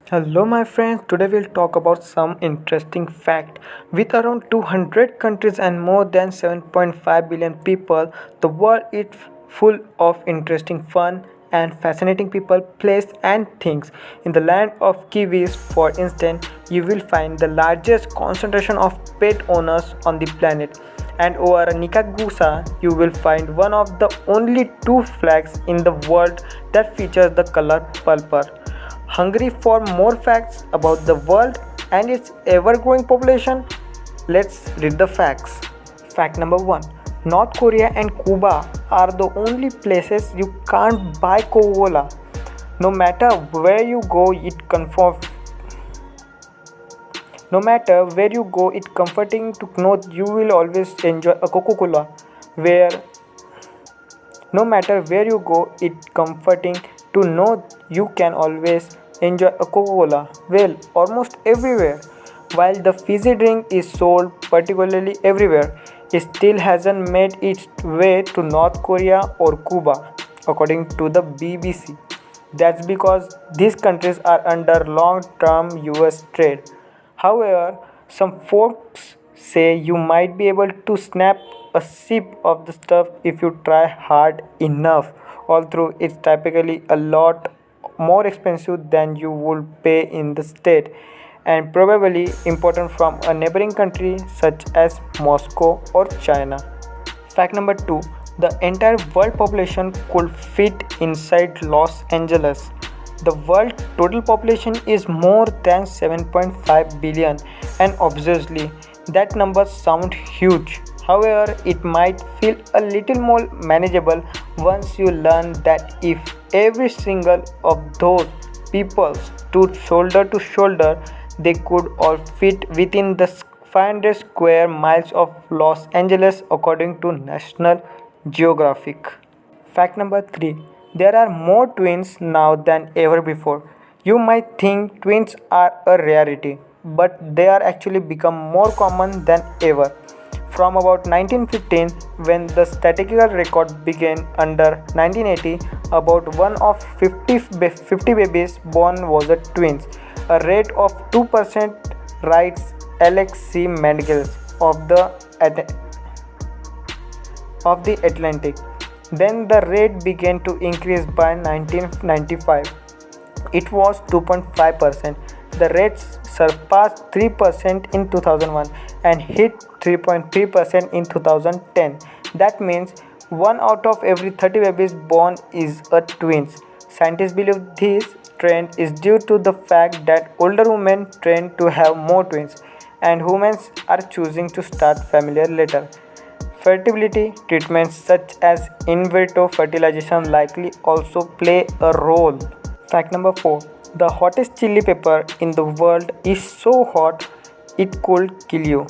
Hello, my friends. Today we'll talk about some interesting fact. With around 200 countries and more than 7.5 billion people, the world is full of interesting, fun, and fascinating people, places, and things. In the land of kiwis, for instance, you will find the largest concentration of pet owners on the planet. And over Nikagusa, you will find one of the only two flags in the world that features the color purple. Hungry for more facts about the world and its ever growing population? Let's read the facts. Fact number 1. North Korea and Cuba are the only places you can't buy Coca Cola. No matter where you go, it's comforting to know you will always enjoy a Coca Cola. Where No matter where you go, it's comforting to know you can always enjoy a Coca Cola. Well, almost everywhere. While the fizzy drink is sold particularly everywhere, it still hasn't made its way to North Korea or Cuba, according to the BBC. That's because these countries are under long term US trade. However, some folks say you might be able to snap a sip of the stuff if you try hard enough, although it's typically a lot more expensive than you would pay in the state and probably imported from a neighboring country such as Moscow or China. Fact number 2. The entire world population could fit inside Los Angeles. The world total population is more than 7.5 billion, and obviously that number sounds huge. However, it might feel a little more manageable once you learn that if every single of those people stood shoulder to shoulder, they could all fit within the 500 square miles of Los Angeles, according to National Geographic. Fact number 3. There are more twins now than ever before. You might think twins are a rarity, but they are actually become more common than ever. From about 1915, when the statistical record began, under 1980, about 1 of 50 babies born was a twins, a rate of 2%, writes Alex C. Mendgels of the Atlantic. Then the rate began to increase by 1995. It was 2.5%. The rate surpassed 3% in 2001 and hit 3.3% in 2010. That means 1 out of every 30 babies born is a twins. Scientists believe this trend is due to the fact that older women tend to have more twins and women are choosing to start family later. Fertility treatments such as in vitro fertilization likely also play a role. Fact number 4. The hottest chili pepper in the world is so hot it could kill you.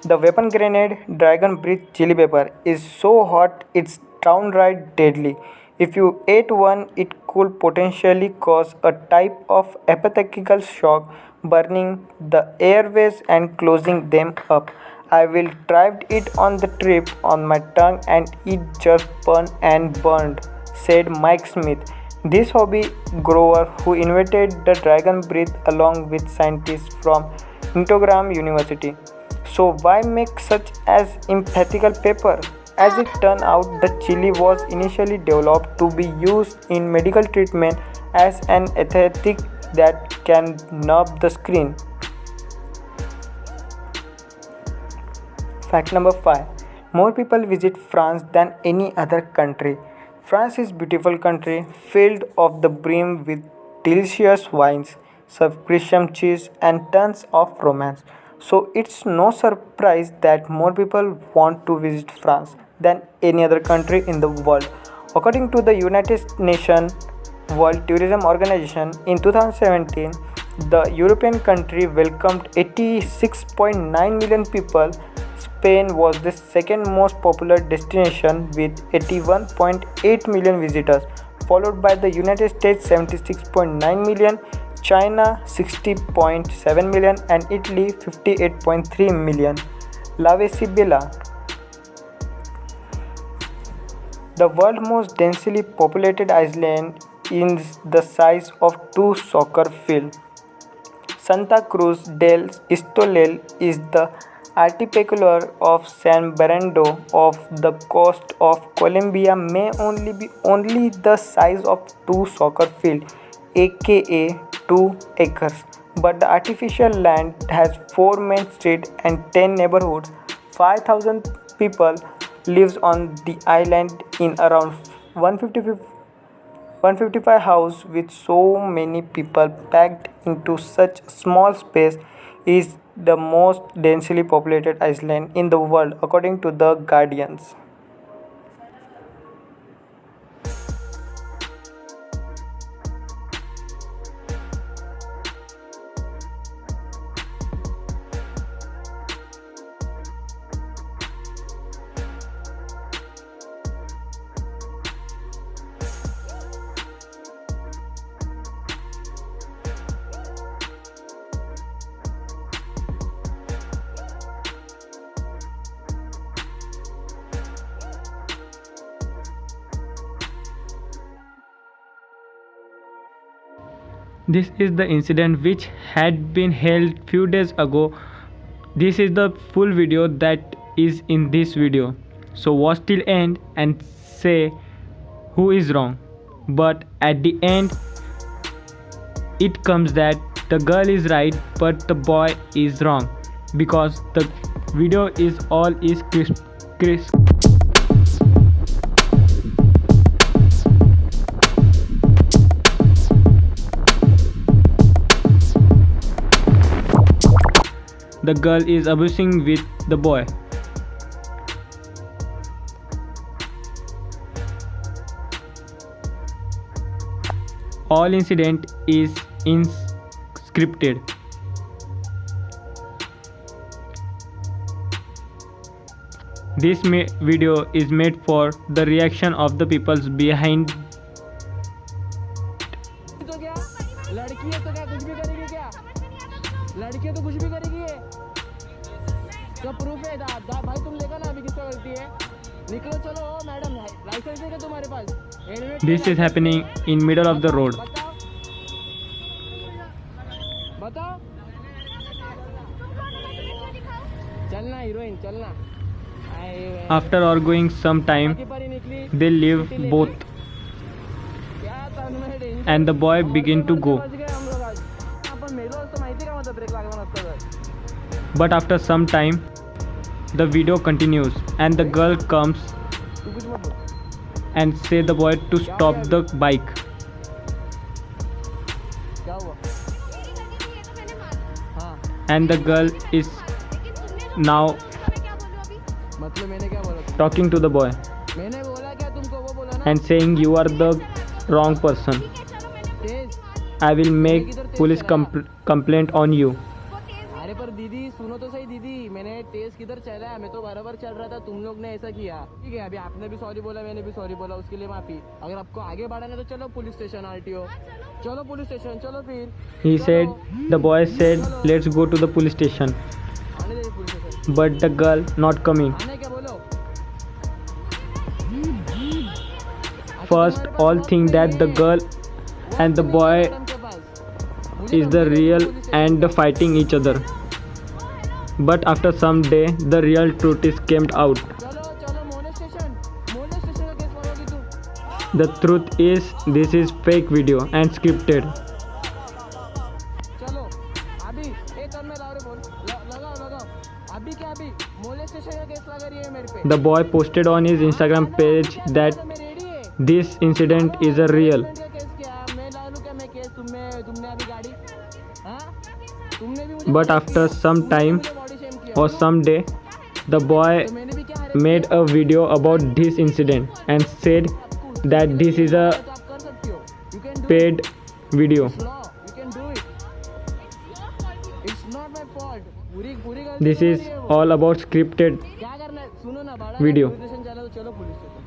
The weapon grenade dragon breath chili pepper is so hot it's downright deadly. If you ate one, it could potentially cause a type of apoplectical shock, burning the airways and closing them up. I will try it on the trip on my tongue and it just burned and burned, said Mike Smith, this hobby grower who invented the dragon breath along with scientists from Intogram University. So why make such as empathical pepper? As it turned out, the chili was initially developed to be used in medical treatment as an anesthetic that can numb the skin. Fact number 5. More people visit France than any other country. France is a beautiful country filled of the brim with delicious wines, subscription cheese and tons of romance. So it's no surprise that more people want to visit France than any other country in the world. According to the United Nations World Tourism Organization, in 2017, the European country welcomed 86.9 million people. Spain was the second most popular destination with 81.8 million visitors, followed by the United States 76.9 million, China 60.7 million, and Italy 58.3 million. La Vesibilla, the world's most densely populated island, is the size of two soccer fields. Santa Cruz del Estolel is the archipelago of San Bernardo off the coast of Colombia may only be only the size of two soccer fields, aka 2 acres. But the artificial land has 4 main streets and 10 neighborhoods. 5,000 people lives on the island in around 155 houses with so many people packed into such small space is the most densely populated island in the world according to the Guardians. This is the incident which had been held few days ago. This is the full video that is in this video. So watch till end and say who is wrong. But at the end it comes that the girl is right but the boy is wrong because the video is all is crisp. The girl is abusing with the boy. All incident is in scripted. This video is made for the reaction of the peoples behind. तो क्या लड़की है तो क्या कुछ भी करेगी क्या लड़की है तो कुछ भी करेगी ये तो प्रूफ है भाई तुम देखो ना अभी किसका गलती है निकलो चलो मैडम लाइसेंस है क्या तुम्हारे पास This is happening in middle of the road. बताओ चलना हीरोइन चलना After arguing some time, they leave both and the boy begin to go. But after some time, the video continues and the girl comes and say the boy to stop the bike. And the girl is now talking to the boy and saying you are the wrong person. I will make police complaint on you. अरे पर दीदी सुनो तो सही दीदी मैंने तेज किधर चला है मैं तो बराबर चल रहा था तुम लोग ने ऐसा किया ठीक है अभी आपने भी सॉरी बोला मैंने भी सॉरी बोला उसके लिए माफी अगर आपको आगे बढ़ाना है तो चलो पुलिस स्टेशन आरटीओ चलो पुलिस स्टेशन चलो फिर He said, the boy said, let's go to the police station. आने दे police station But the girl not coming. आने क्या बोलो First, all think that the girl and the boy is the real and the fighting each other. But after some day, the real truth is came out. चलो चलो मोने station का case मारोगी तू The truth is, this is fake video and scripted. चलो अभी एक कर में लाओ रे बोल लगाओ अभी क्या अभी मोने स्टेशन का केस लगा रही है मेरे पे The boy posted on his Instagram page that मैं रेडी है this incident is a real. का केस क्या मैं ला लूं क्या मैं केस तुमने अभी गाड़ी हाँ तुमने भी मुझे But after some time body shame किया or some day, the boy तो मैंने भी क्या हरे made a video about this incident and said that this is a तो आप कर सकती हो you can do paid video. Law you can do it it's not my fault पूरी गलती This is तुम्हारी है वो। all about scripted क्या करना है सुनो ना बाड़ा Video. पुलिस स्टेशन चला तो चलो पुलिस स्टेशन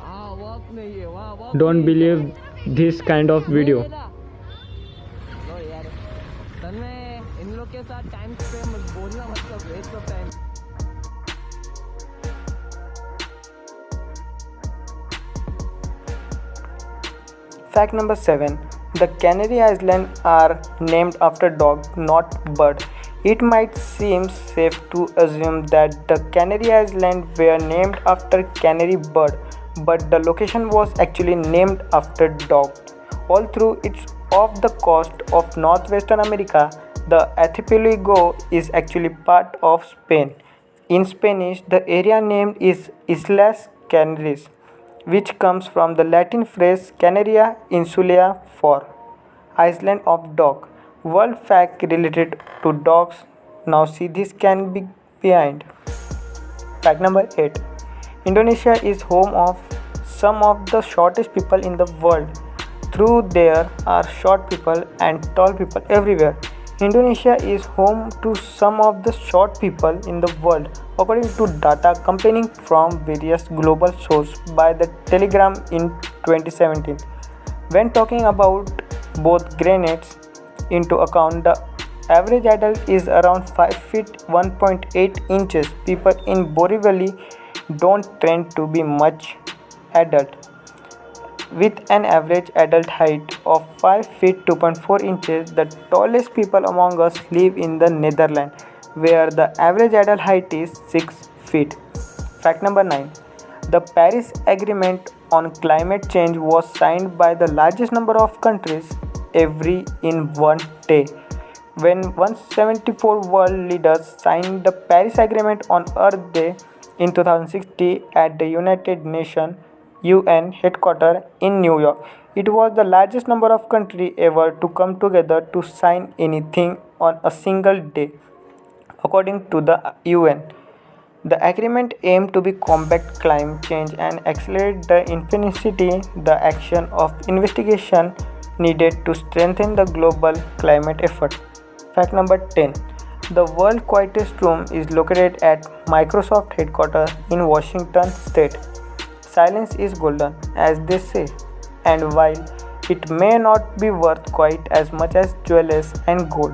हाँ वक्त नहीं है वहाँ वक्त Don't नहीं है। believe this kind of video. लो यार तन्मय इन लोग के साथ टाइम पे बोलना मतलब waste of time Fact number 7. The Canary Islands are named after dog, not bird. It might seem safe to assume that the Canary Islands were named after canary bird, but the location was actually named after dog. All through it's off the coast of northwestern America, the archipelago is actually part of Spain. In Spanish, the area name is Islas Canaries, which comes from the Latin phrase Canaria Insula for island of dog. World fact related to dogs. Now see this can be behind. Fact number 8. Indonesia is home of some of the shortest people in the world. Through there are short people and tall people everywhere. Indonesia is home to some of the short people in the world, according to data coming from various global sources by the Telegram in 2017. When talking about both grades into account, the average adult is around 5 feet 1.8 inches. People in Borivali don't tend to be much adult, with an average adult height of 5 feet 2.4 inches. The tallest people among us live in the Netherlands, where the average adult height is 6 feet. Fact number 9. The Paris Agreement on Climate Change was signed by the largest number of countries every in one day. When 174 world leaders signed the Paris Agreement on Earth Day in 2060 at the United Nations UN headquarters in New York. It was the largest number of countries ever to come together to sign anything on a single day, according to the UN. The agreement aimed to be combat climate change and accelerate the intensity, the action of investigation needed to strengthen the global climate effort. Fact number 10. The world's quietest room is located at Microsoft headquarters in Washington state. Silence is golden, as they say, and while it may not be worth quite as much as jewels and gold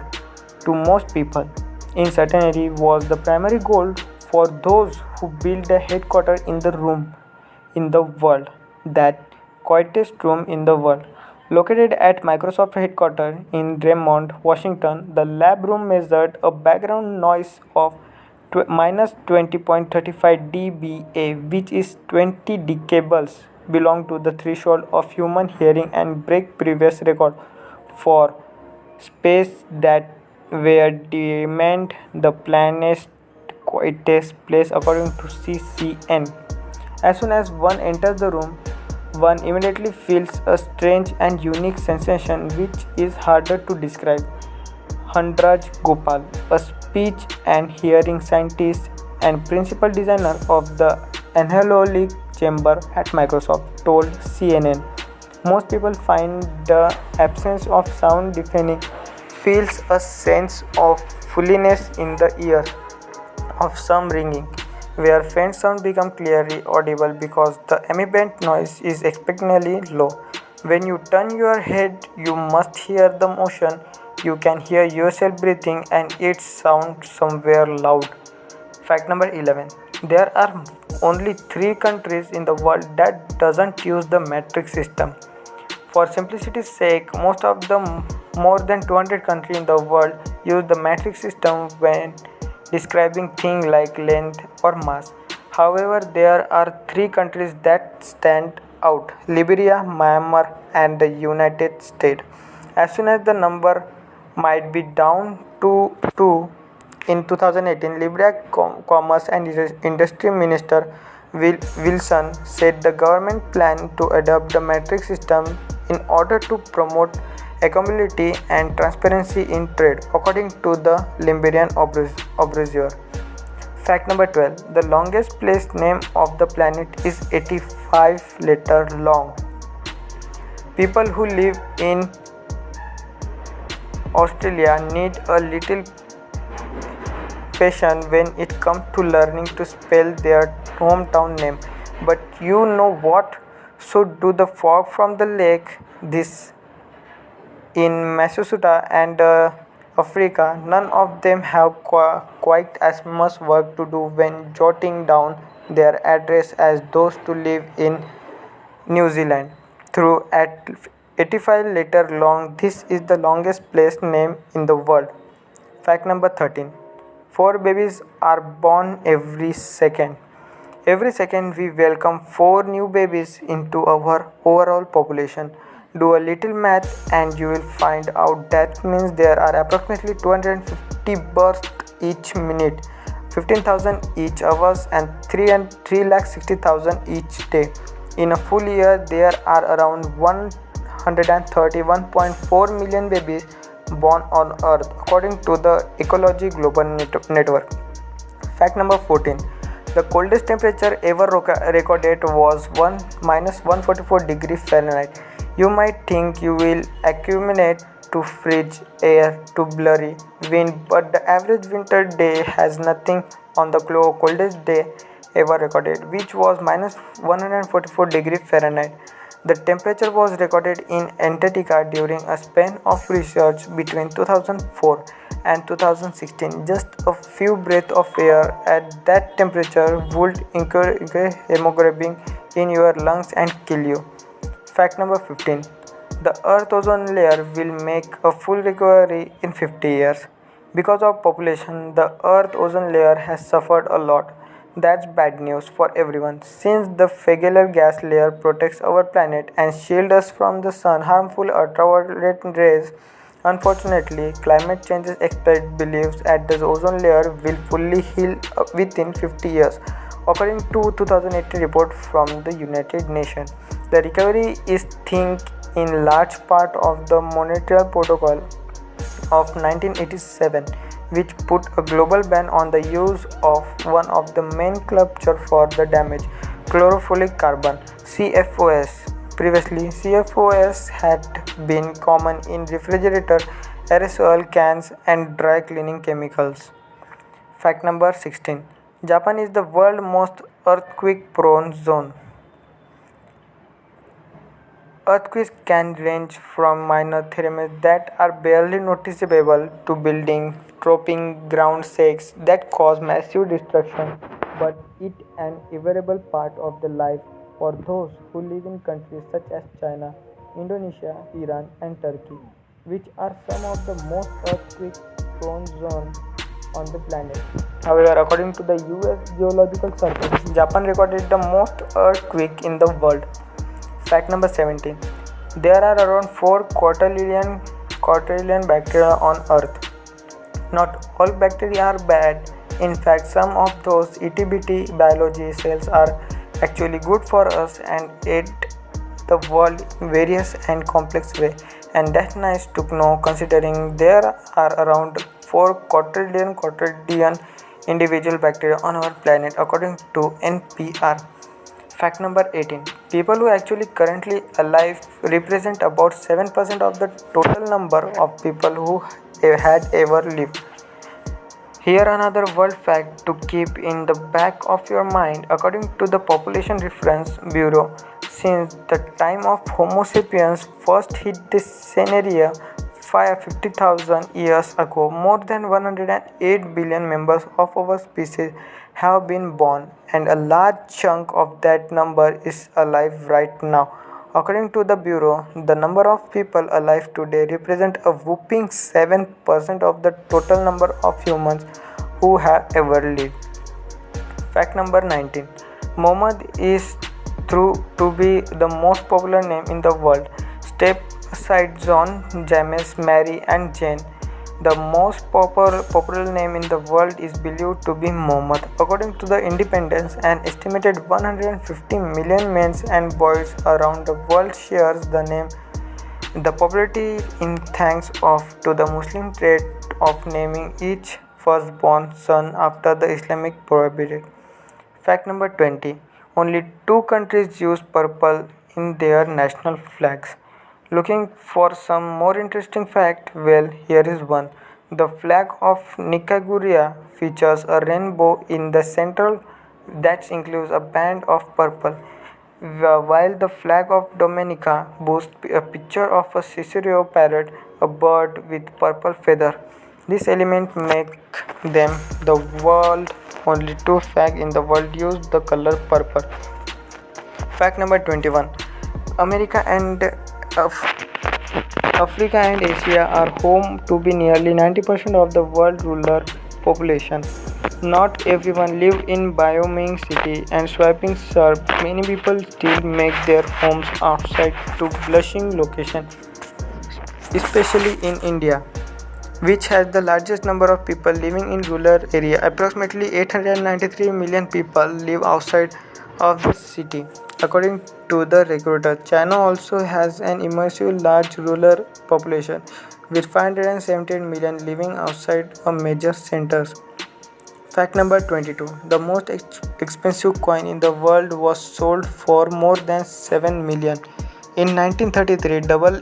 to most people, uncertainty was the primary goal for those who built the headquarters in the room in the world, that quietest room in the world. Located at Microsoft headquarters in Redmond, Washington, the lab room measured a background noise of minus 20.35 dBA, which is 20 decibels, belong to the threshold of human hearing and break previous record for space that were deemed the planet's quietest place according to CCN. As soon as one enters the room, one immediately feels a strange and unique sensation which is harder to describe. Handraj Gopal, a speech and hearing scientist and principal designer of the Anhologic Chamber at Microsoft, told CNN. Most people find the absence of sound deafening, feels a sense of fulness in the ear, of some ringing, where faint sound become clearly audible because the ambient noise is expectantly low. When you turn your head, you must hear the motion. You can hear yourself breathing and it sounds somewhere loud. Fact number 11. There are only 3 countries in the world that doesn't use the metric system. For simplicity's sake, most of the more than 200 countries in the world use the metric system when describing things like length or mass. However, there are 3 countries that stand out: Liberia, Myanmar, and the United States. As soon as the number might be down to 2 in 2018, Liberia Commerce and Industry Minister Wilson said the government planned to adopt the metric system in order to promote equality and transparency in trade, according to the Liberian Observer. Fact number 12. The longest place name of the planet is 85 letters long. People who live in Australia need a little patience when it comes to learning to spell their hometown name. But you know what? So do the fog from the lake. This in Massachusetts and Africa, none of them have quite as much work to do when jotting down their address as those to live in New Zealand. Through at 85 letter long. This is the longest place name in the world. Fact number 13. 4 babies are born every second. Every second we welcome 4 new babies into our overall population. Do a little math and you will find out that means there are approximately 250 births each minute, 15,000 each hours and 3,60,000 each day. In a full year there are around 131.4 million babies born on earth according to the Ecology Global Network. Fact number 14. The coldest temperature ever recorded was minus 144 degrees Fahrenheit. You might think you will accumulate to fridge air to blurry wind, but the average winter day has nothing on the coldest day ever recorded, which was minus 144 degrees Fahrenheit. The temperature was recorded in Antarctica during a span of research between 2004 and 2016. Just a few breaths of air at that temperature would increase hemoglobin in your lungs and kill you. Fact number 15. The Earth ozone layer will make a full recovery in 50 years. Because of population, the Earth ozone layer has suffered a lot. That's bad news for everyone, since the Fagler gas layer protects our planet and shields us from the sun's harmful ultraviolet rays. Unfortunately, climate change expert believes that the ozone layer will fully heal within 50 years. According to 2018 report from the United Nations, the recovery is think in large part of the Montreal Protocol of 1987, which put a global ban on the use of one of the main culprits for the damage, chlorofluoric carbon (CFOS). Previously, CFOS had been common in refrigerator, aerosol cans and dry cleaning chemicals. Fact number 16. Japan is the world's most earthquake-prone zone. Earthquakes can range from minor tremors that are barely noticeable to building-topping ground shakes that cause massive destruction, but it is an inevitable part of the life for those who live in countries such as China, Indonesia, Iran, and Turkey, which are some of the most earthquake-prone zones on the planet. However, according to the US Geological Survey, Japan recorded the most earthquakes in the world. Fact number 17. There are around 4 quadrillion bacteria on Earth. Not all bacteria are bad. In fact, some of those itty-bitty biology cells are actually good for us and aid the world in various and complex way. And that's nice to know considering there are around 4 quadrillion individual bacteria on our planet according to NPR. Fact number 18. People who actually currently alive represent about 7% of the total number of people who had ever lived. Here another world fact to keep in the back of your mind. According to the Population Reference Bureau, since the time of Homo sapiens first hit this scenario 50,000 years ago, more than 108 billion members of our species have been born, and a large chunk of that number is alive right now. According to the Bureau, the number of people alive today represent a whopping 7% of the total number of humans who have ever lived. Fact number 19. Muhammad is thought to be the most popular name in the world. Step aside John, James, Mary and Jane. The most popular name in the world is believed to be Muhammad. According to the Independence, an estimated 150 million men and boys around the world shares the name. The popularity in thanks to the Muslim trait of naming each firstborn son after the Islamic prohibited. Fact number 20. Only 2 countries use purple in their national flags. Looking for some more interesting fact? Well, here is one. The flag of Nicaragua features a rainbow in the center that includes a band of purple, while the flag of Dominica boasts a picture of a Cicero parrot, a bird with purple feather. This element make them the world only 2 flags in the world use the color purple. Fact number 21. America and Africa and Asia are home to be nearly 90% of the world rural population. Not everyone live in booming city and swiping surf. Many people still make their homes outside to blushing location, especially in India, which has the largest number of people living in rural area. Approximately 893 million people live outside of the city. According to the recruiter, China also has an immersive large rural population with 578 million living outside of major centers. Fact number 22. The most expensive coin in the world was sold for more than 7 million. In 1933, double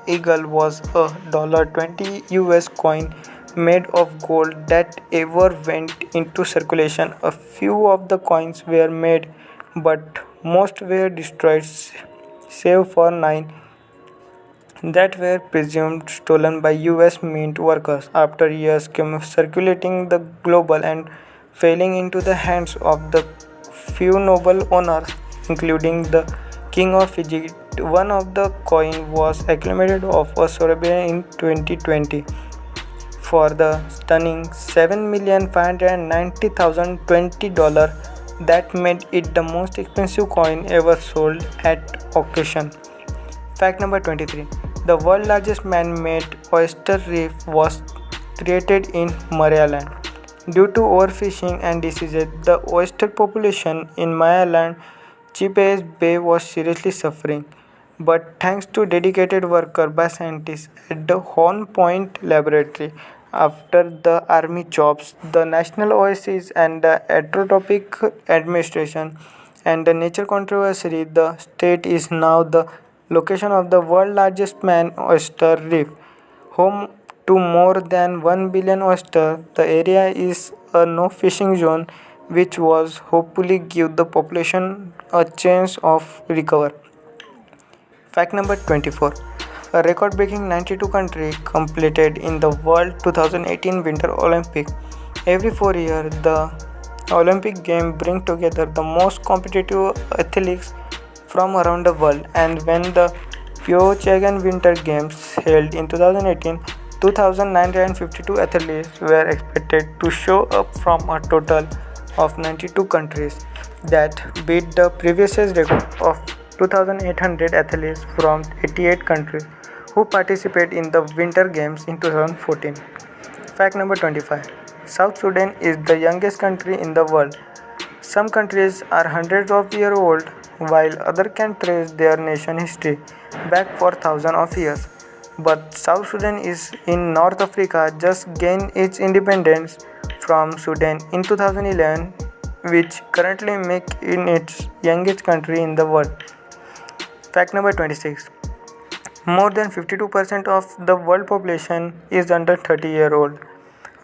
eagle was a $20 US coin made of gold that ever went into circulation. A few of the coins were made, but most were destroyed, save for 9 that were presumed stolen by US mint workers after years circulating the global and falling into the hands of the few noble owners, including the king of Egypt. One of the coin was acclaimed of a Sorbonne in 2020 for the stunning $7,590,020 that made it the most expensive coin ever sold at auction. Fact number 23. The world's largest man-made oyster reef was created in Maryland. Due to overfishing and diseases, the oyster population in Maryland Chesapeake Bay was seriously suffering. But thanks to dedicated work by scientists at the Horn Point Laboratory, after the Army jobs, the National Oasis and the Anthropic Administration, and the Nature Conservancy, the state is now the location of the world's largest man oyster reef. Home to more than 1 billion oysters, the area is a no fishing zone which was hopefully give the population a chance of recover. Fact number 24. A record-breaking 92 countries completed in the World 2018 Winter Olympic. Every 4 years, the Olympic Games bring together the most competitive athletes from around the world, and when the Pyeongchang Winter Games held in 2018, 2,952 athletes were expected to show up from a total of 92 countries that beat the previous record of 2,800 athletes from 88 countries who participated in the Winter Games in 2014. Fact number 25. South Sudan is the youngest country in the world. Some countries are hundreds of years old, while others can trace their nation history back for thousands of years. But South Sudan is in North Africa just gained its independence from Sudan in 2011, which currently makes it its youngest country in the world. Fact number 26. More than 52% of the world population is under 30 years old.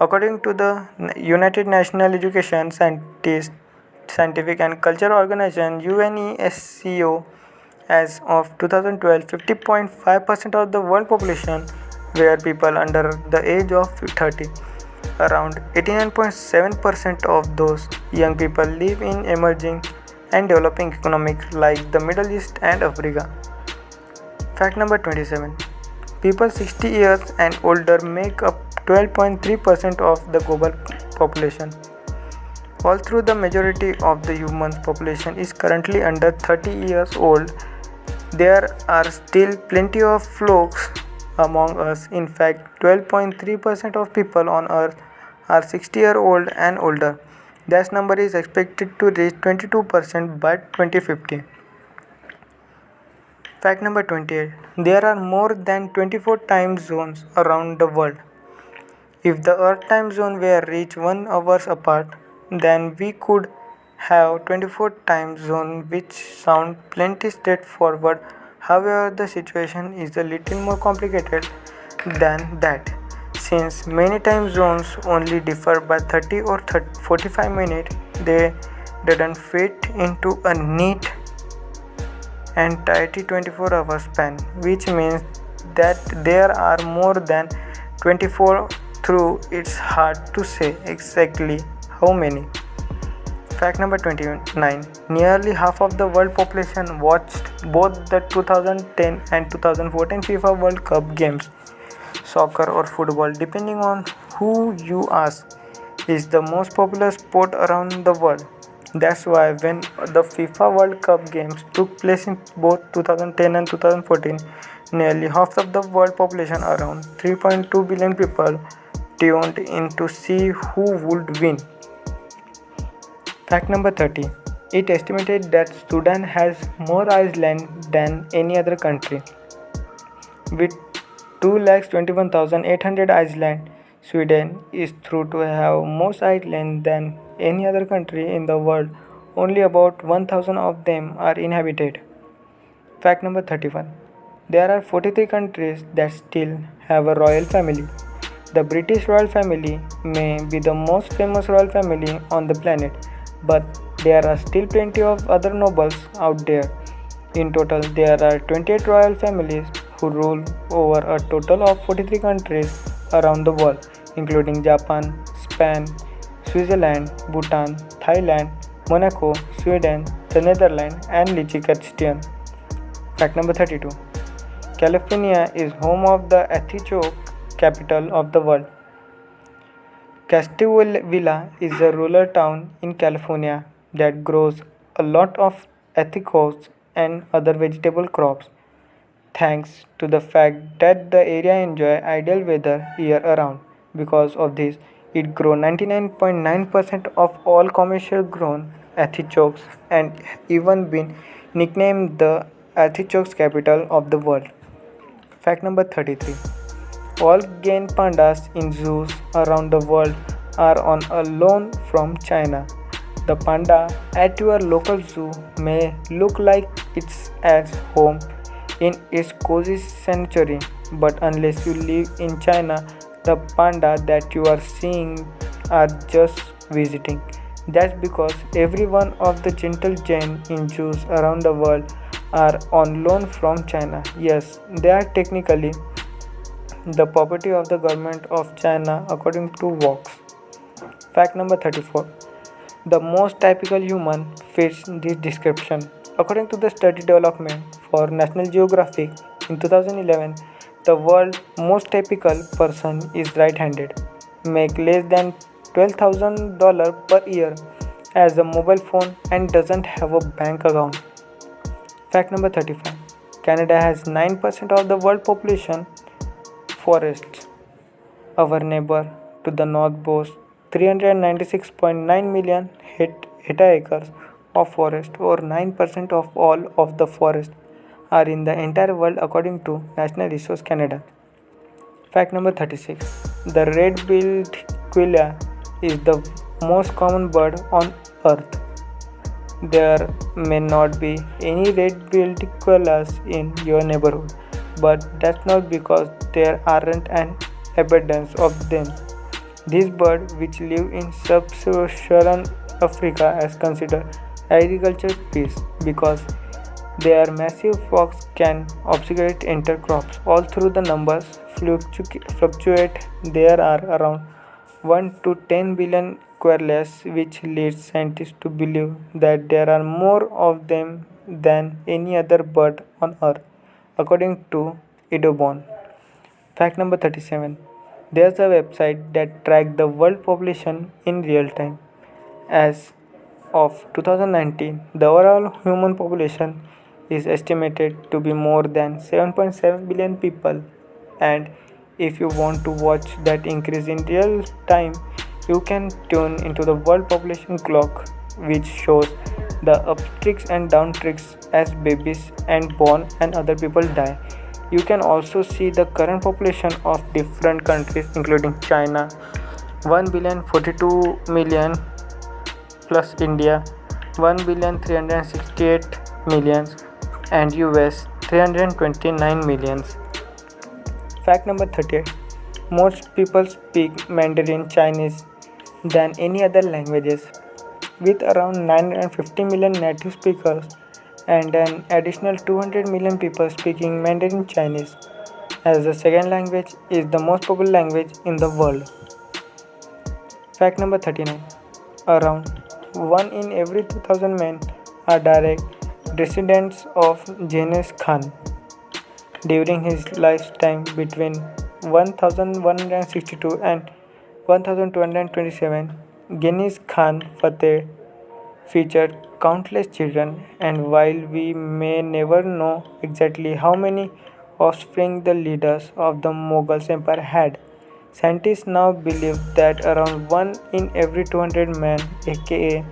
According to the United Nations Education, Scientific and Cultural Organization UNESCO, as of 2012, 50.5% of the world population were people under the age of 30. Around 89.7% of those young people live in emerging and developing economies like the Middle East and Africa. Fact number 27. People 60 years and older make up 12.3% of the global population. Although the majority of the human population is currently under 30 years old, there are still plenty of folks among us. In fact, 12.3% of people on earth are 60 years old and older. That number is expected to reach 22% by 2050. Fact number 28. There are more than 24 time zones around the world. If the Earth time zone were reached 1 hour apart, then we could have 24 time zones, which sound plenty straightforward. However, the situation is a little more complicated than that, since many time zones only differ by 30 or 45 minutes. They didn't fit into a neat and tidy 24-hour span, which means that there are more than 24 through it's hard to say exactly how many. Fact number 29. Nearly half of the world population watched both the 2010 and 2014 FIFA World Cup games. Soccer or football, depending on who you ask, is the most popular sport around the world. That's why when the FIFA World Cup games took place in both 2010 and 2014, nearly half of the world population, around 3.2 billion people, tuned in to see who would win. Fact number 30. It estimated that Sudan has more islands than any other country. With 2,21,800 islands, Sweden is thought to have more islands than any other country in the world. Only about 1,000 of them are inhabited. Fact number 31. There are 43 countries that still have a royal family. The British royal family may be the most famous royal family on the planet, but there are still plenty of other nobles out there. In total, there are 28 royal families who rule over a total of 43 countries around the world, including Japan, Spain, Switzerland, Bhutan, Thailand, Monaco, Sweden, the Netherlands, and Liechtenstein. Fact number 32. California is home of the artichoke capital of the world. Castillo is a rural town in California that grows a lot of artichokes and other vegetable crops, thanks to the fact that the area enjoys ideal weather year around. Because of this, it grows 99.9% of all commercial grown artichokes and even been nicknamed the artichokes capital of the world. Fact number 33. All giant pandas in zoos around the world are on a loan from China. The panda at your local zoo may look like it's at home in its cozy sanctuary, but unless you live in China, the panda that you are seeing are just visiting. That's because every one of the gentle giants in zoos around the world are on loan from China. Yes, they are technically the property of the government of China according to Vox. Fact number 34. The most typical human fits this description. According to the study development for National Geographic in 2011, the world's most typical person is right-handed, make less than $12,000 per year, has a mobile phone and doesn't have a bank account. Fact number 35. Canada has 9% of the world population. Forests. Our neighbor to the north boasts 396.9 million hectares of forest, or 9% of all of the forests are in the entire world according to National Resource Canada. Fact number 36. The red-billed quail is the most common bird on earth. There may not be any red-billed koalas in your neighborhood, but that's not because there aren't an abundance of them. These birds, which live in sub-Saharan Africa, is considered agricultural pests because their massive flocks can obscurate entire crops. Although the numbers fluctuate, there are around 1 to 10 billion quails, which leads scientists to believe that there are more of them than any other bird on earth, according to Edobon. Fact number 37. There's a website that tracks the world population in real time. As of 2019, the overall human population is estimated to be more than 7.7 billion people, and if you want to watch that increase in real time, you can tune into the world population clock, which shows the upticks and downticks as babies and born and other people die. You can also see the current population of different countries including China 1,042,000,000 plus India 1,368,000,000 and US 329 millions. Fact number 38. Most people speak Mandarin Chinese than any other languages, with around 950 million native speakers and an additional 200 million people speaking Mandarin Chinese as the second language is the most popular language in the world. Fact number 39. Around 1 in every 2000 men are direct descendants of Genghis Khan. During his lifetime between 1162 and 1227, Genghis Khan Fateh featured countless children, and while we may never know exactly how many offspring the leaders of the Mughal Empire had, scientists now believe that around 1 in every 200 men, aka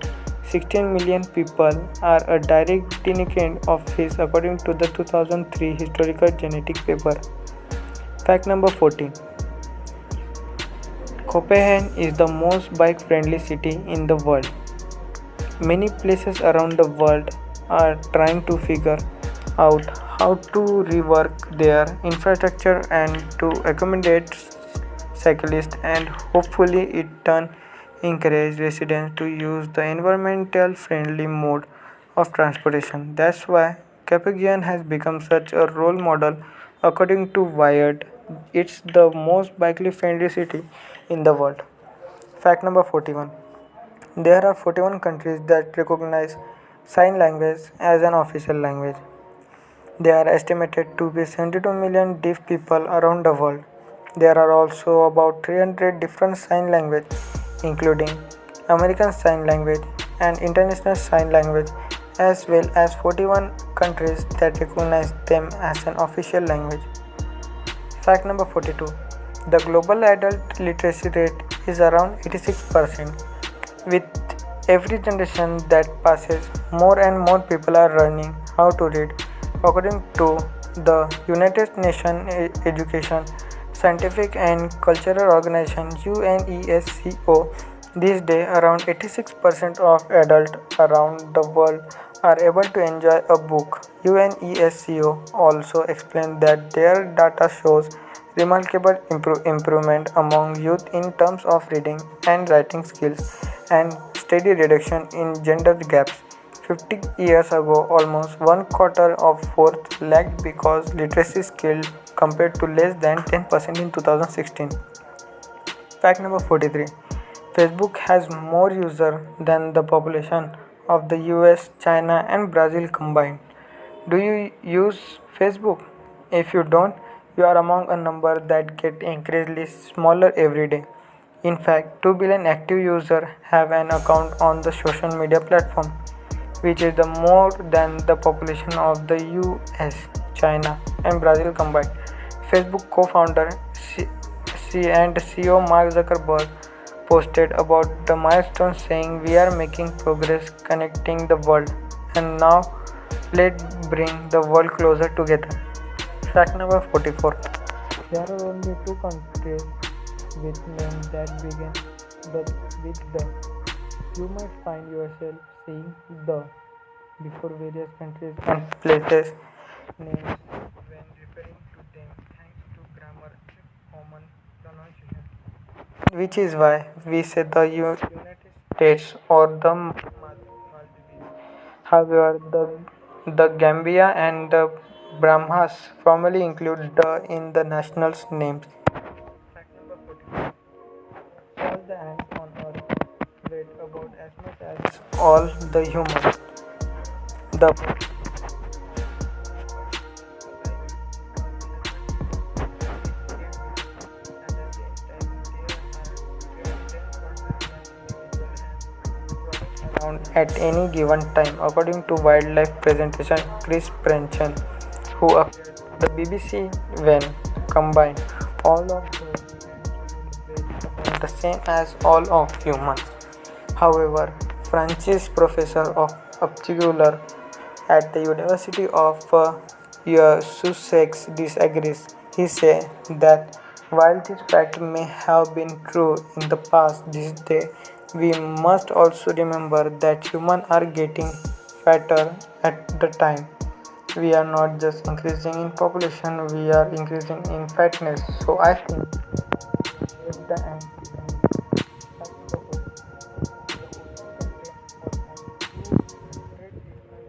16 million people, are a direct descendant of his according to the 2003 historical genetic paper. Fact number 40. Copenhagen is the most bike friendly city in the world. Many places around the world are trying to figure out how to rework their infrastructure and to accommodate cyclists, and hopefully it turn encourage residents to use the environmental friendly mode of transportation. That's why Copenhagen has become such a role model. According to Wired, it's the most bike friendly city in the world. Fact number 41. There are 41 countries that recognize sign language as an official language. There are estimated to be 72 million deaf people around the world. There are also about 300 different sign languages, including American Sign Language and International Sign Language, as well as 41 countries that recognize them as an official language. Fact number 42. The global adult literacy rate is around 86%. With every generation that passes, more and more people are learning how to read. According to the United Nations Education, Scientific and Cultural Organization UNESCO, these days around 86% of adults around the world are able to enjoy a book. UNESCO also explained that their data shows remarkable improvement among youth in terms of reading and writing skills and steady reduction in gender gaps. 50 years ago, almost one quarter of fourth lacked because literacy skill compared to less than 10% in 2016. Fact number 43. Facebook has more users than the population of the US, China, and Brazil combined. Do you use Facebook? If you don't, you are among a number that get increasingly smaller every day. In fact, 2 billion active users have an account on the social media platform, which is the more than the population of the US, China, and Brazil combined. Facebook co-founder and CEO Mark Zuckerberg posted about the milestone saying, "We are making progress connecting the world, and now let's bring the world closer together." Fact number 44. There are only two countries with names that begin with the. You might find yourself saying the before various countries and places names when referring to them thanks to grammar common pronunciation. Which is why we say the United States or the Maldives. However, the Gambia and the Brahmas formally include the in the national's names. Fact number 44. All the ants on earth weigh about as much as all the humans. The around at any given time, according to wildlife presentation Chris Prenchen, who appeared on the BBC when combined all of those about the same as all of humans. However, Francis, professor of Upchigular at the University of Sussex, disagrees. He says that while this fact may have been true in the past, this day we must also remember that humans are getting fatter at the time. We are not just increasing in population, we are increasing in fatness. So I think at the end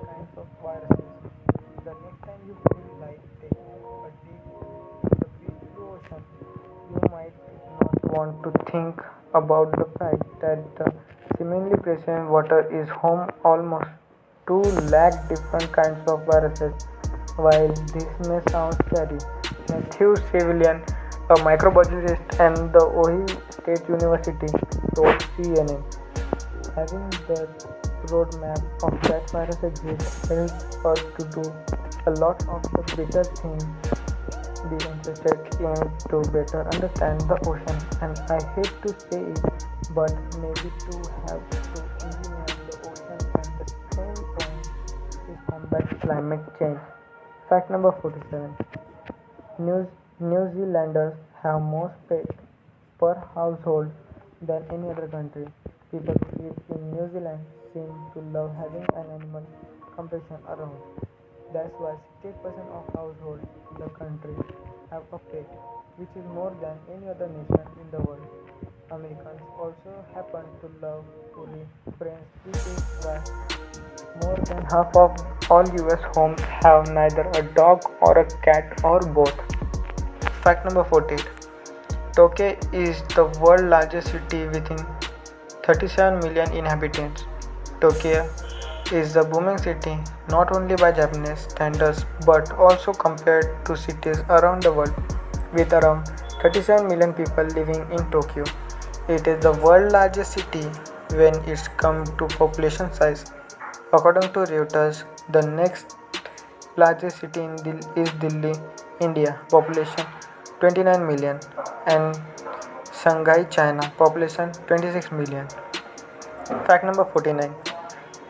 kinds of viruses. The next time you feel like taking a deep blue ocean, you might not want to think about the fact that the seemingly precious water is home almost 2 lakh different kinds of viruses. While this may sound scary, Matthew Civilian, a microbiologist at the Ohio State University, told CNN, having the roadmap of that virus exists helps us to do a lot of the better things be interested in to better understand the ocean. And I hate to say it, but maybe to have to engineer the ocean at the same time is combat climate change. Fact number 47. New Zealanders have more pets per household than any other country. People who live in New Zealand seem to love having an animal companion around. That's why 68% of households in the country have a pet, which is more than any other nation in the world. Americans also happen to love furry friends, which is why more than half of all US homes have neither a dog or a cat or both. Fact number 48. Tokyo is the world's largest city with 37 million inhabitants. Tokyo is a booming city not only by Japanese standards but also compared to cities around the world. With around 37 million people living in Tokyo, it is the world's largest city when it comes to population size. According to Reuters, the next largest city is Delhi, India, population 29 million, and Shanghai, China, population 26 million. Fact number 49.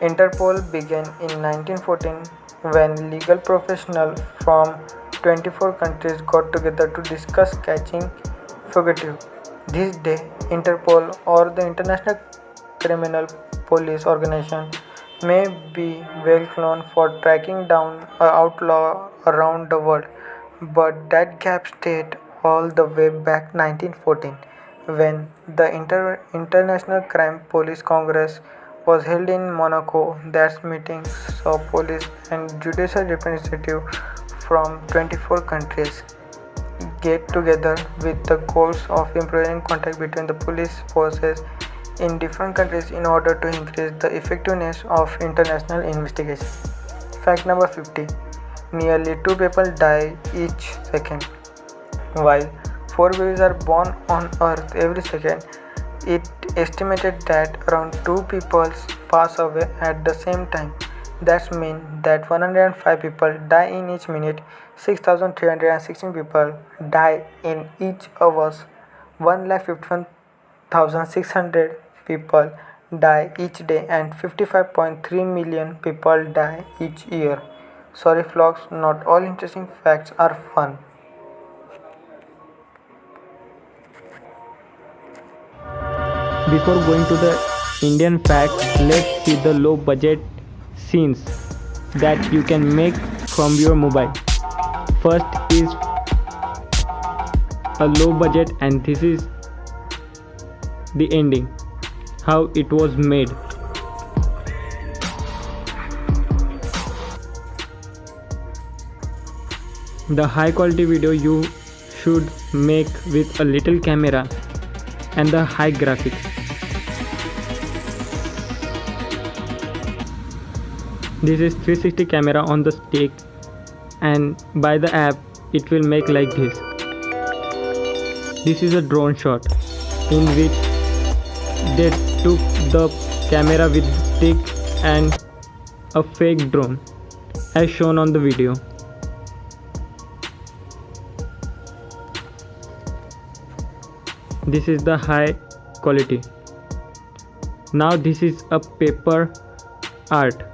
Interpol began in 1914 when legal professionals from 24 countries got together to discuss catching fugitives. This day, Interpol, or the International Criminal Police Organization, may be well known for tracking down outlaws around the world, but that gap stayed all the way back 1914 when the International Crime Police Congress was held in Monaco. That meeting saw police and judicial representatives from 24 countries get together with the goals of improving contact between the police forces in different countries in order to increase the effectiveness of international investigation. Fact number 50. Nearly 2 people die each second. While 4 babies are born on Earth every second, it estimated that around 2 people pass away at the same time. That means that 105 people die in each minute, 6,316 people die in each hour, 1,51,600 people die each day, and 55.3 million people die each year. Sorry vlogs, not all interesting facts are fun. Before going to the Indian facts, let's see the low budget scenes that you can make from your mobile. First is a low budget, and this is the ending, how it was made. The high quality video you should make with a little camera and the high graphics. This is 360 camera on the stick, and by the app it will make like this. This is a drone shot in which they took the camera with the stick and a fake drone as shown on the video. This is the high quality. Now this is a paper art.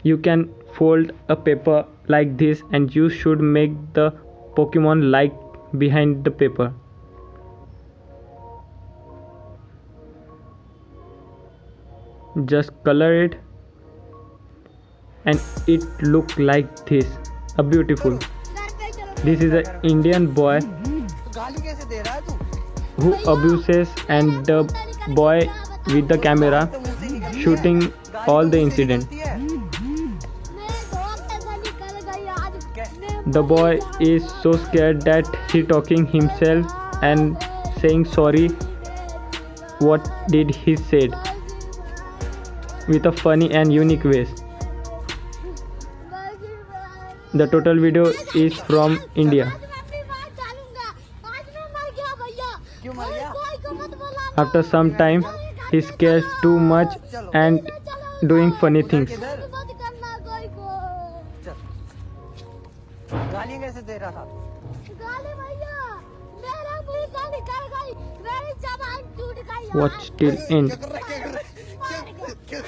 You can fold a paper like this, and you should make the Pokemon like behind the paper. Just color it and it look like this, a beautiful. This is an Indian boy who abuses, and the boy with the camera shooting all the incident. The boy is so scared that he talking himself and saying sorry what did he said with a funny and unique ways. The total video is from India. After some time, he scares too much and doing funny things. गाली कैसे दे रहा था? गाली भैया, मेरा मुंह का निकल गई, मेरी जबान टूट गई। Watch till end. कर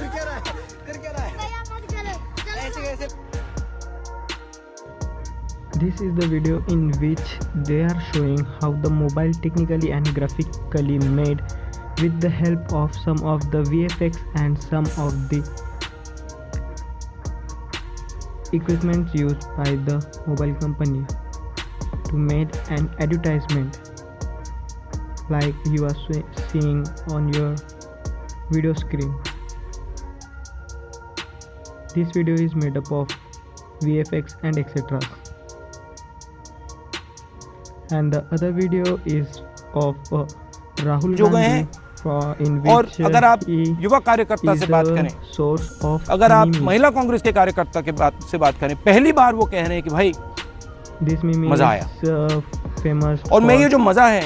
क्या रहा है? भैया मत करो, ऐसे कैसे? This is the video in which they are showing how the mobile technically and graphically made with the help of some of the VFX and some of the equipment used by the mobile company to make an advertisement like you are seeing on your video screen. This video is made up of VFX and etc. And the other video is of Rahul जो गए हैं Gandhi in और which अगर आप he युवा कार्यकर्ता से is बात the करें, source of अगर आप meme. महिला कांग्रेस के कार्यकर्ता के से बात करें, पहली बार वो कह रहे हैं कि भाई This meme मजा is famous और मैं ये for, जो मजा है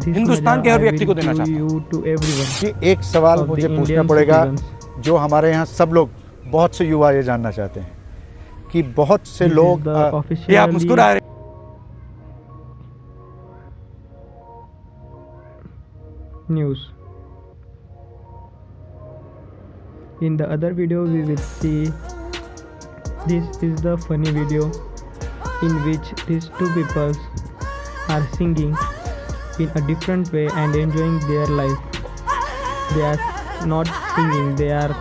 this हिंदुस्तान के मजा हर I व्यक्ति को will देना give चाहता you to everyone कि एक सवाल of the मुझे पूछना Indian पड़ेगा citizens. जो हमारे यहाँ सब लोग, बहुत से युवा ये जानना चाहते हैं कि बहुत से This is लोग the ये आप officially मुस्कुरा रहे news. In the other video we will see this is the funny video in which these two people are singing in a different way and enjoying their life. They are not singing, they are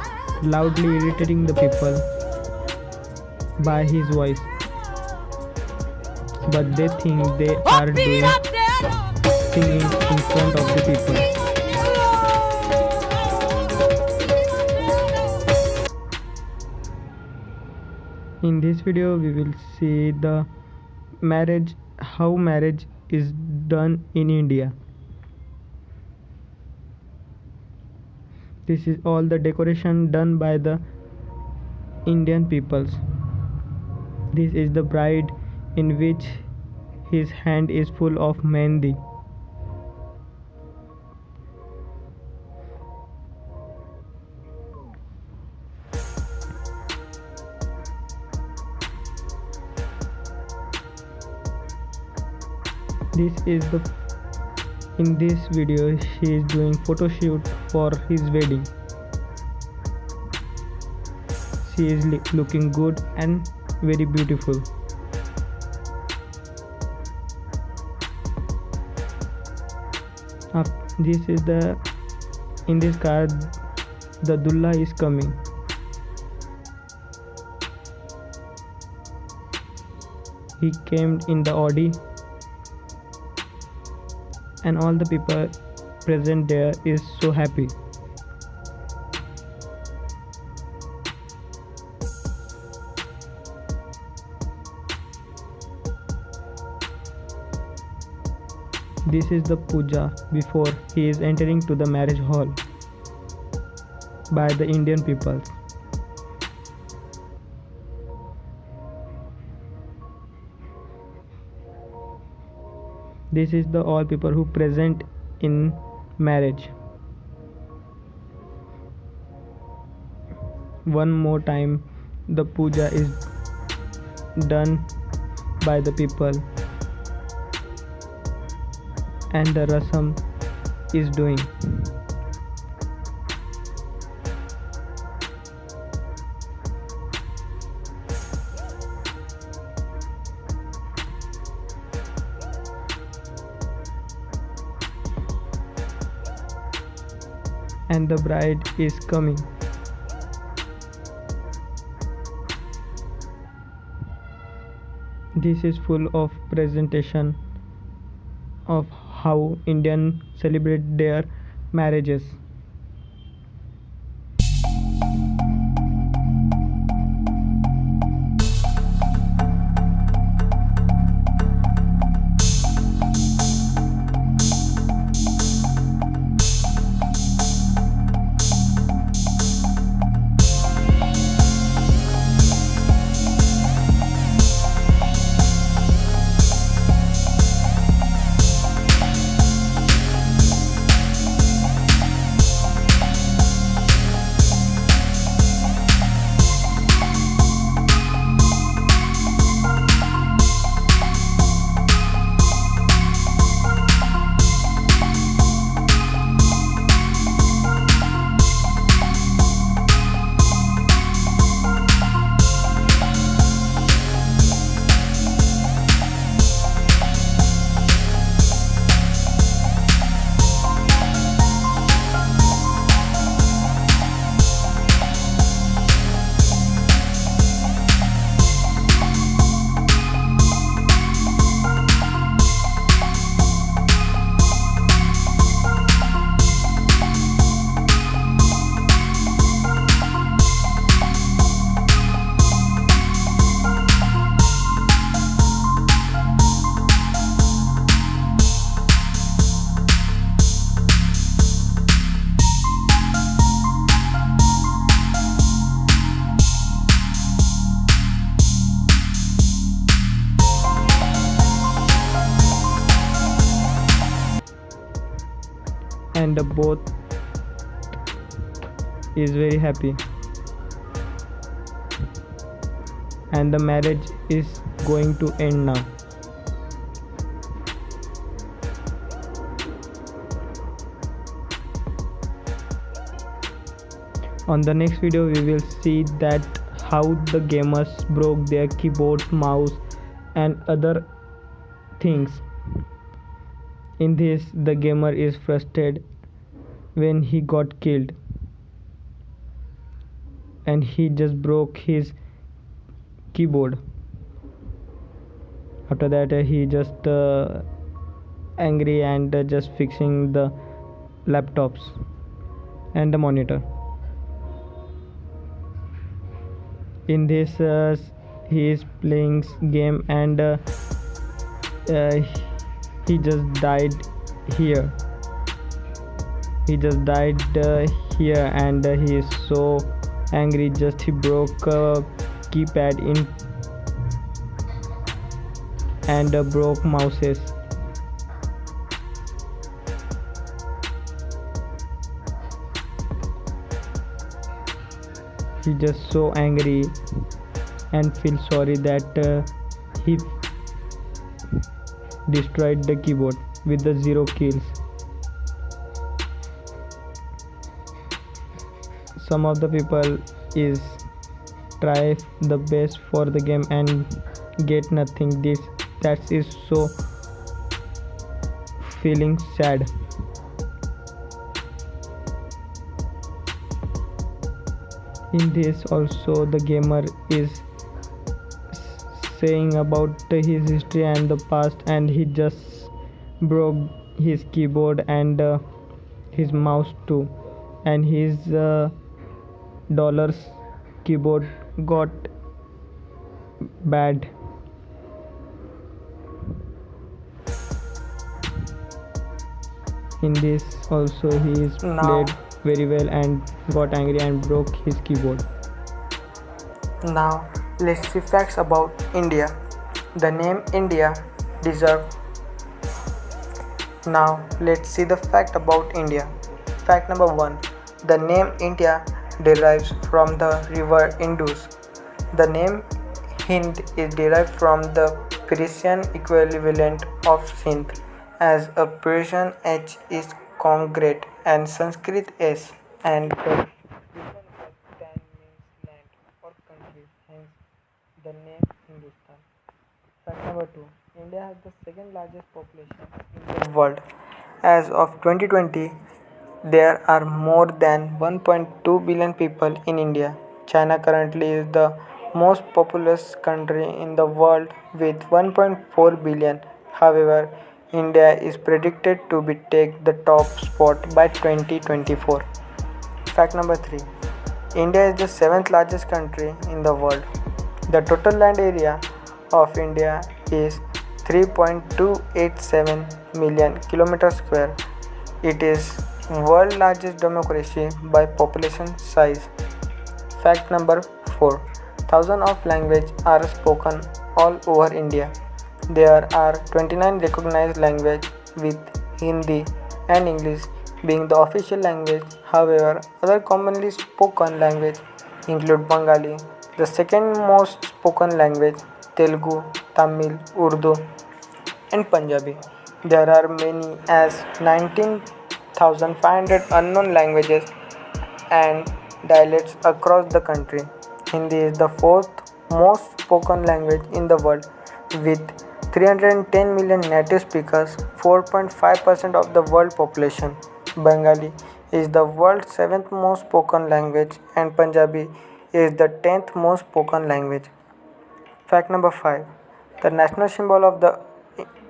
loudly irritating the people by his voice, but they think they are doing singing in front of the people. In this video we will see the marriage, how marriage is done in India. This is all the decoration done by the Indian peoples. This is the bride in which his hand is full of mehndi. This is the in this video she is doing photo shoot for his wedding. She is looking good and very beautiful. This is the in this car the Dullah is coming. He came in the Audi and all the people present there is so happy. This is the puja before he is entering to the marriage hall by the Indian people. This is the all people who present in marriage. One more time the puja is done by the people and the rasam is doing. And the bride is coming. This is full of presentation of how Indian celebrate their marriages. and both is very happy, and the marriage is going to end now. On the next video we will see that how the gamers broke their keyboard, mouse and other things. In this, the gamer is frustrated when he got killed and he just broke his keyboard. After that he just angry and just fixing the laptops and the monitor. In this he is playing game and he just died here. Here and he is so angry, just he broke keypad in and broke mouses. He just so angry and feel sorry that he destroyed the keyboard with the 0 kills. Some of the people is try the best for the game and get nothing. That is so feeling sad. In this also the gamer is saying about his history and the past, and he just broke his keyboard and his mouse too, and his dollars keyboard got bad. In this also he is Now- played very well and got angry and broke his keyboard. Now let's see facts about India. The name India deserve. Now let's see the fact about India. Fact number 1. The name India derives from the river Indus. The name Hind is derived from the Persian equivalent of Sindh, as a Persian H is congruent and Sanskrit S, and the written as Dan means land or country, hence the name Hindustan. Fact number 2. India has the second largest population in the world. As of 2020, there are more than 1.2 billion people in India. China currently is the most populous country in the world with 1.4 billion. However, India is predicted to be take the top spot by 2024. Fact number 3. India is the 7th largest country in the world. The total land area of India is 3.287 million kilometers square. It is world largest democracy by population size. Fact number 4. Thousands of languages are spoken all over India. There are 29 recognized languages, with Hindi and English being the official language. However, other commonly spoken languages include Bengali, the second most spoken language, Telugu, Tamil, Urdu, and Punjabi. There are many as 19,500 unknown languages and dialects across the country. Hindi is the 4th most spoken language in the world with 310 million native speakers, 4.5% of the world population. Bengali is the world's 7th most spoken language, and Punjabi is the 10th most spoken language. Fact number 5. The national symbol of the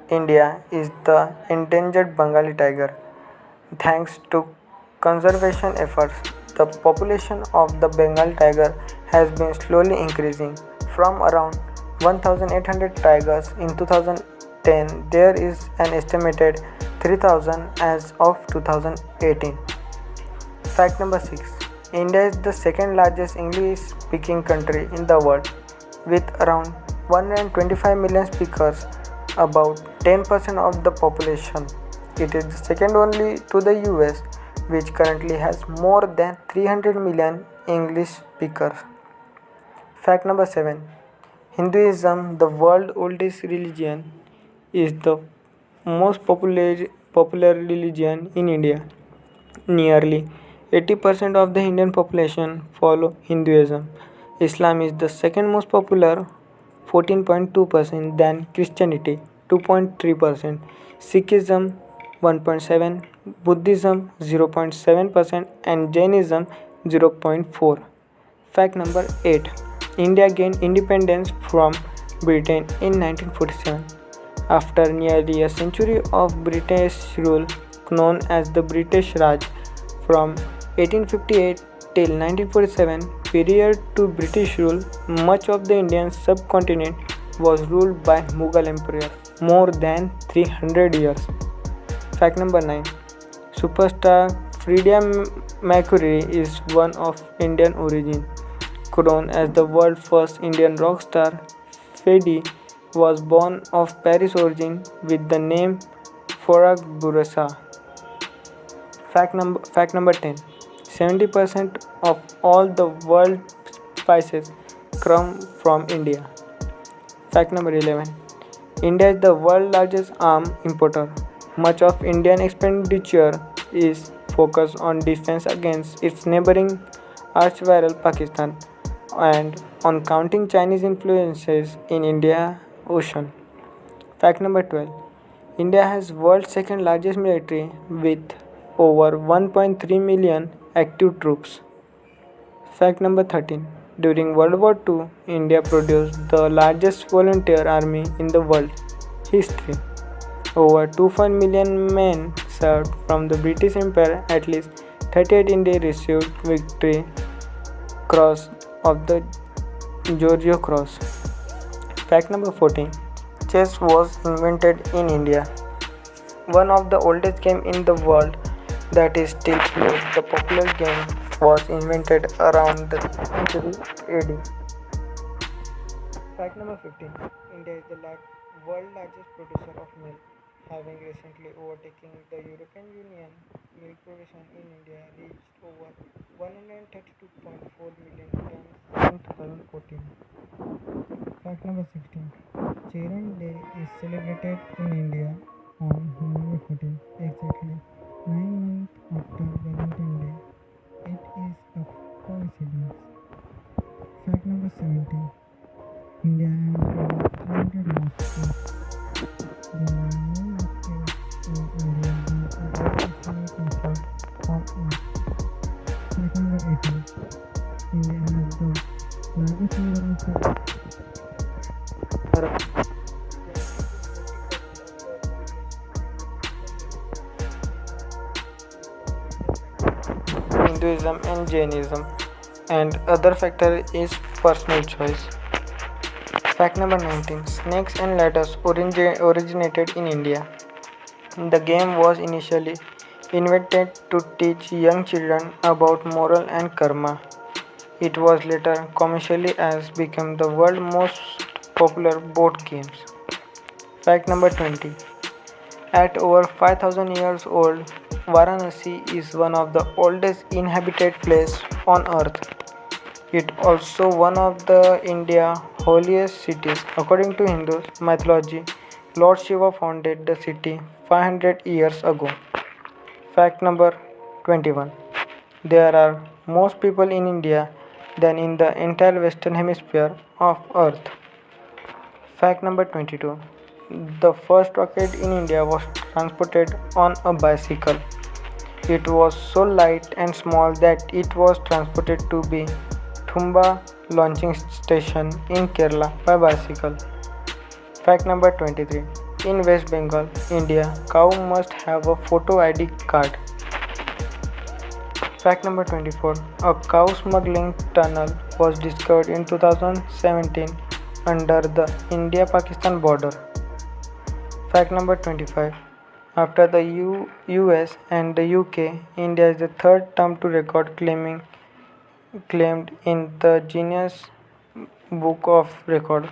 India is the endangered Bengali tiger. Thanks to conservation efforts, the population of the Bengal tiger has been slowly increasing. From around 1,800 tigers in 2010, there is an estimated 3,000 as of 2018. Fact number 6. India is the second largest English speaking country in the world with around 125 million speakers, about 10% of the population. It is second only to the US, which currently has more than 300 million English speakers. Fact number 7. Hinduism, the world's oldest religion, is the most popular religion in India. Nearly 80% of the Indian population follow Hinduism. Islam is the second most popular, 14.2%, than Christianity, 2.3%, Sikhism 1.7, Buddhism 0.7%, and Jainism 0.4. Fact number 8. India gained independence from Britain in 1947 after nearly a century of British rule, known as the British Raj. From 1858 till 1947 period to British rule, much of the Indian subcontinent was ruled by Mughal emperor more than 300 years. Fact number 9. Superstar Freddie Mercury is one of Indian origin. Known as the world's first Indian rock star, Freddie was born of Paris origin with the name Farag Burasa. Fact number 10. 70% of all the world's spices come from India. Fact number 11. India is the world's largest arms importer. Much of Indian expenditure is focused on defense against its neighboring arch-rival Pakistan and on counting Chinese influences in Indian Ocean. Fact number 12. India has world's second largest military with over 1.3 million active troops. Fact number 13. During World War II, India produced the largest volunteer army in the world history. Over 2.4 million men served from the British Empire. At least 38 Indians received Victory Cross of the Georgia Cross. Fact number 14. Chess was invented in India. One of the oldest games in the world that is still played. The popular game was invented around the century AD. Fact number 15. India is the world's largest producer of milk, having recently overtaken the European Union. Milk production in India reached over 132.4 million tons in 2014. Fact number 16. Children's Day is celebrated in India on November 14, exactly 9 months after Valentine's Day. It is a coincidence. Fact number 17. India has over 300 mosques. There are no mosques in India than officially considered on earth. Fact number 18. India has the largest number of Hinduism and Jainism, and other factor is personal choice. Fact number 19. Snakes and ladders originated in India. The game was initially invented to teach young children about moral and karma. It was later commercially as became the world's most popular board games. Fact number 20. At over 5000 years old, Varanasi is one of the oldest inhabited places on earth. It also one of the India's holiest cities. According to Hindu mythology, Lord Shiva founded the city 500 years ago. Fact number 21. There are more people in India than in the entire western hemisphere of earth. Fact number 22. The first rocket in India was transported on a bicycle. It was so light and small that it was transported to the Thumba launching station in Kerala by bicycle. Fact number 23. In West Bengal, India, cow must have a photo ID card. Fact number 24. A cow smuggling tunnel was discovered in 2017 under the India-Pakistan border. Fact number 25. After the US and the UK, India is the third term to record claimed in the Guinness Book of Record.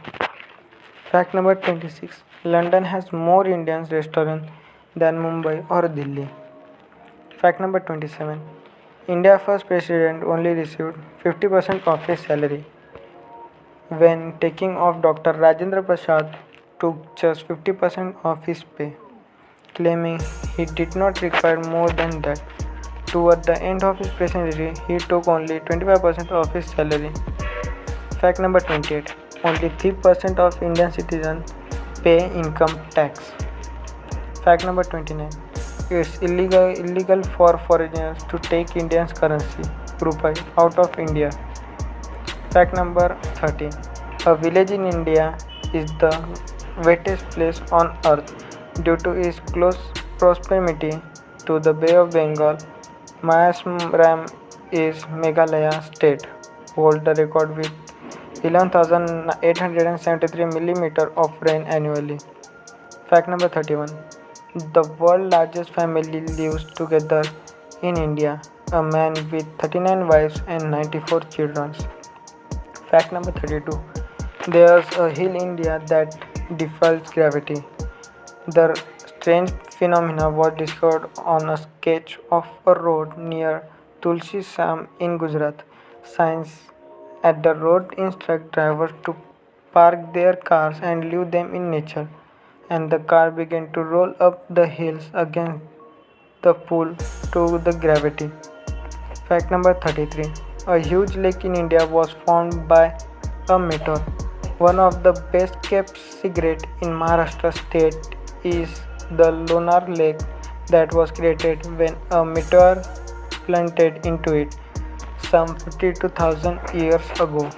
Fact number 26. London has more Indian restaurants than Mumbai or Delhi. Fact number 27. India's first president only received 50% of his salary. When taking off, Dr. Rajendra Prasad took just 50% of his pay, claiming he did not require more than that. Toward the end of his presidency, he took only 25% of his salary. Fact number 28. Only 3% of Indian citizens pay income tax. Fact number 29. It's illegal for foreigners to take Indian currency, rupee, out of India. Fact number 30. A village in India is the wettest place on earth due to its close proximity to the Bay of Bengal. Mizoram is Meghalaya state, holds the record with 11,873 millimeters of rain annually. Fact number 31. The world's largest family lives together in India, a man with 39 wives and 94 children. Fact number 32. There's a hill in India that defies gravity. The strange phenomena was discovered on a sketch of a road near Tulsi Sam in Gujarat. Signs at the road instruct drivers to park their cars and leave them in nature, and the car began to roll up the hills against the pull to the gravity. Fact number 33. A huge lake in India was formed by a meteor. One of the best kept secrets in Maharashtra state is the Lonar Lake that was created when a meteor plummeted into it some 52,000 years ago.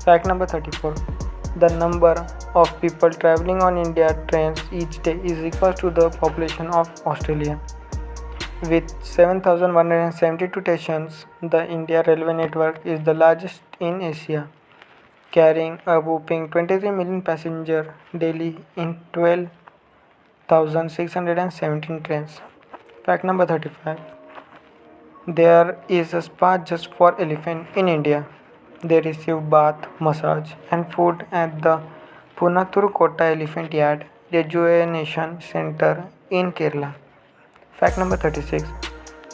Fact number 34. The number of people traveling on India trains each day is equal to the population of Australia. With 7,172 stations, the India Railway network is the largest in Asia, carrying a whopping 23 million passengers daily in 12,617 trains. Fact number 35. There is a spa just for elephants in India. They receive bath, massage, and food at the Punathur Kota Elephant Yard Rejuvenation Center in Kerala. Fact number 36.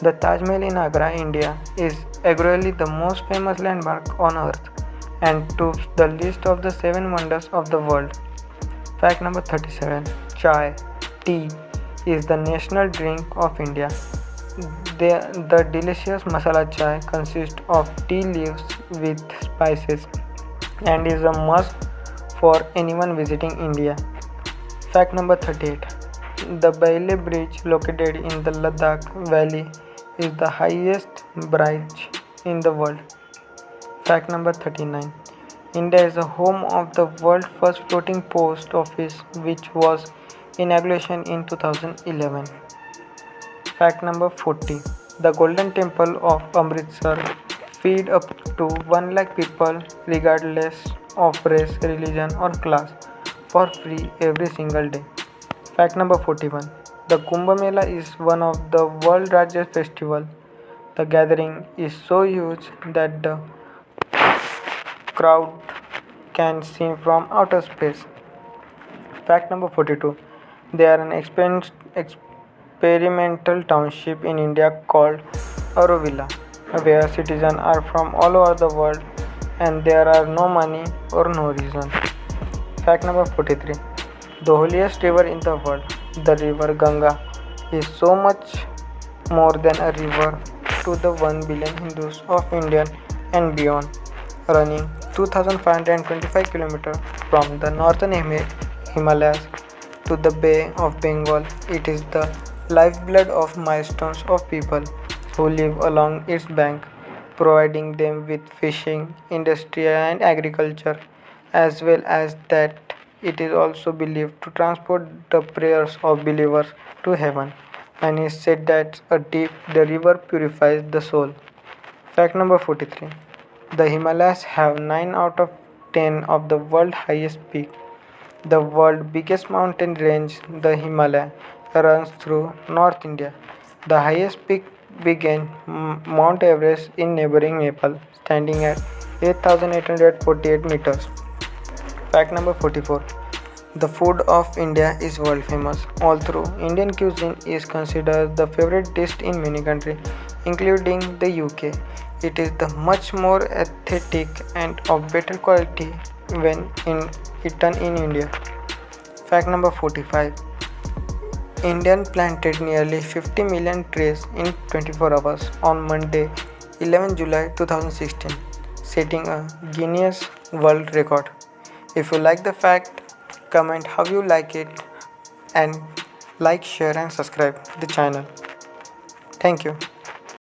The Taj Mahal in Agra, India is arguably the most famous landmark on earth and tops the list of the 7 wonders of the world. Fact number 37. Chai, tea, is the national drink of India. The delicious masala chai consists of tea leaves with spices and is a must for anyone visiting India. Fact number 38. The Bailey Bridge located in the Ladakh Valley is the highest bridge in the world. Fact number 39. India is the home of the world's first floating post office, which was inaugurated in 2011. Fact number 40. The Golden Temple of Amritsar feed up to 1 lakh people regardless of race, religion or class for free every single day. Fact number 41. The Kumbh Mela is one of the world's largest festivals. The gathering is so huge that the crowd can see from outer space. Fact number 42. There are an experimental township in India called Aurovilla, where citizens are from all over the world and there are no money or no reason. Fact number 43. The holiest river in the world, the river Ganga, is so much more than a river to the 1 billion Hindus of India and beyond, running 2,525 km from the northern Himalayas to the Bay of Bengal. It is the lifeblood of millions of people who live along its bank, providing them with fishing, industry and agriculture, as well as that it is also believed to transport the prayers of believers to heaven, and it is said that the river purifies the soul. Fact number 43. The Himalayas have 9 out of 10 of the world's highest peaks. The world's biggest mountain range, the Himalaya, runs through North India. The highest peak began Mount Everest in neighboring Nepal, standing at 8,848 meters. Fact number 44. The food of India is world famous. Although Indian cuisine is considered the favorite dish in many countries, including the UK, it is the much more aesthetic and of better quality when eaten in India. Fact number 45. Indian planted nearly 50 million trees in 24 hours on Monday, 11 July 2016, setting a Guinness World Record. If you like the fact, comment how you like it and like, share and subscribe the channel. Thank you.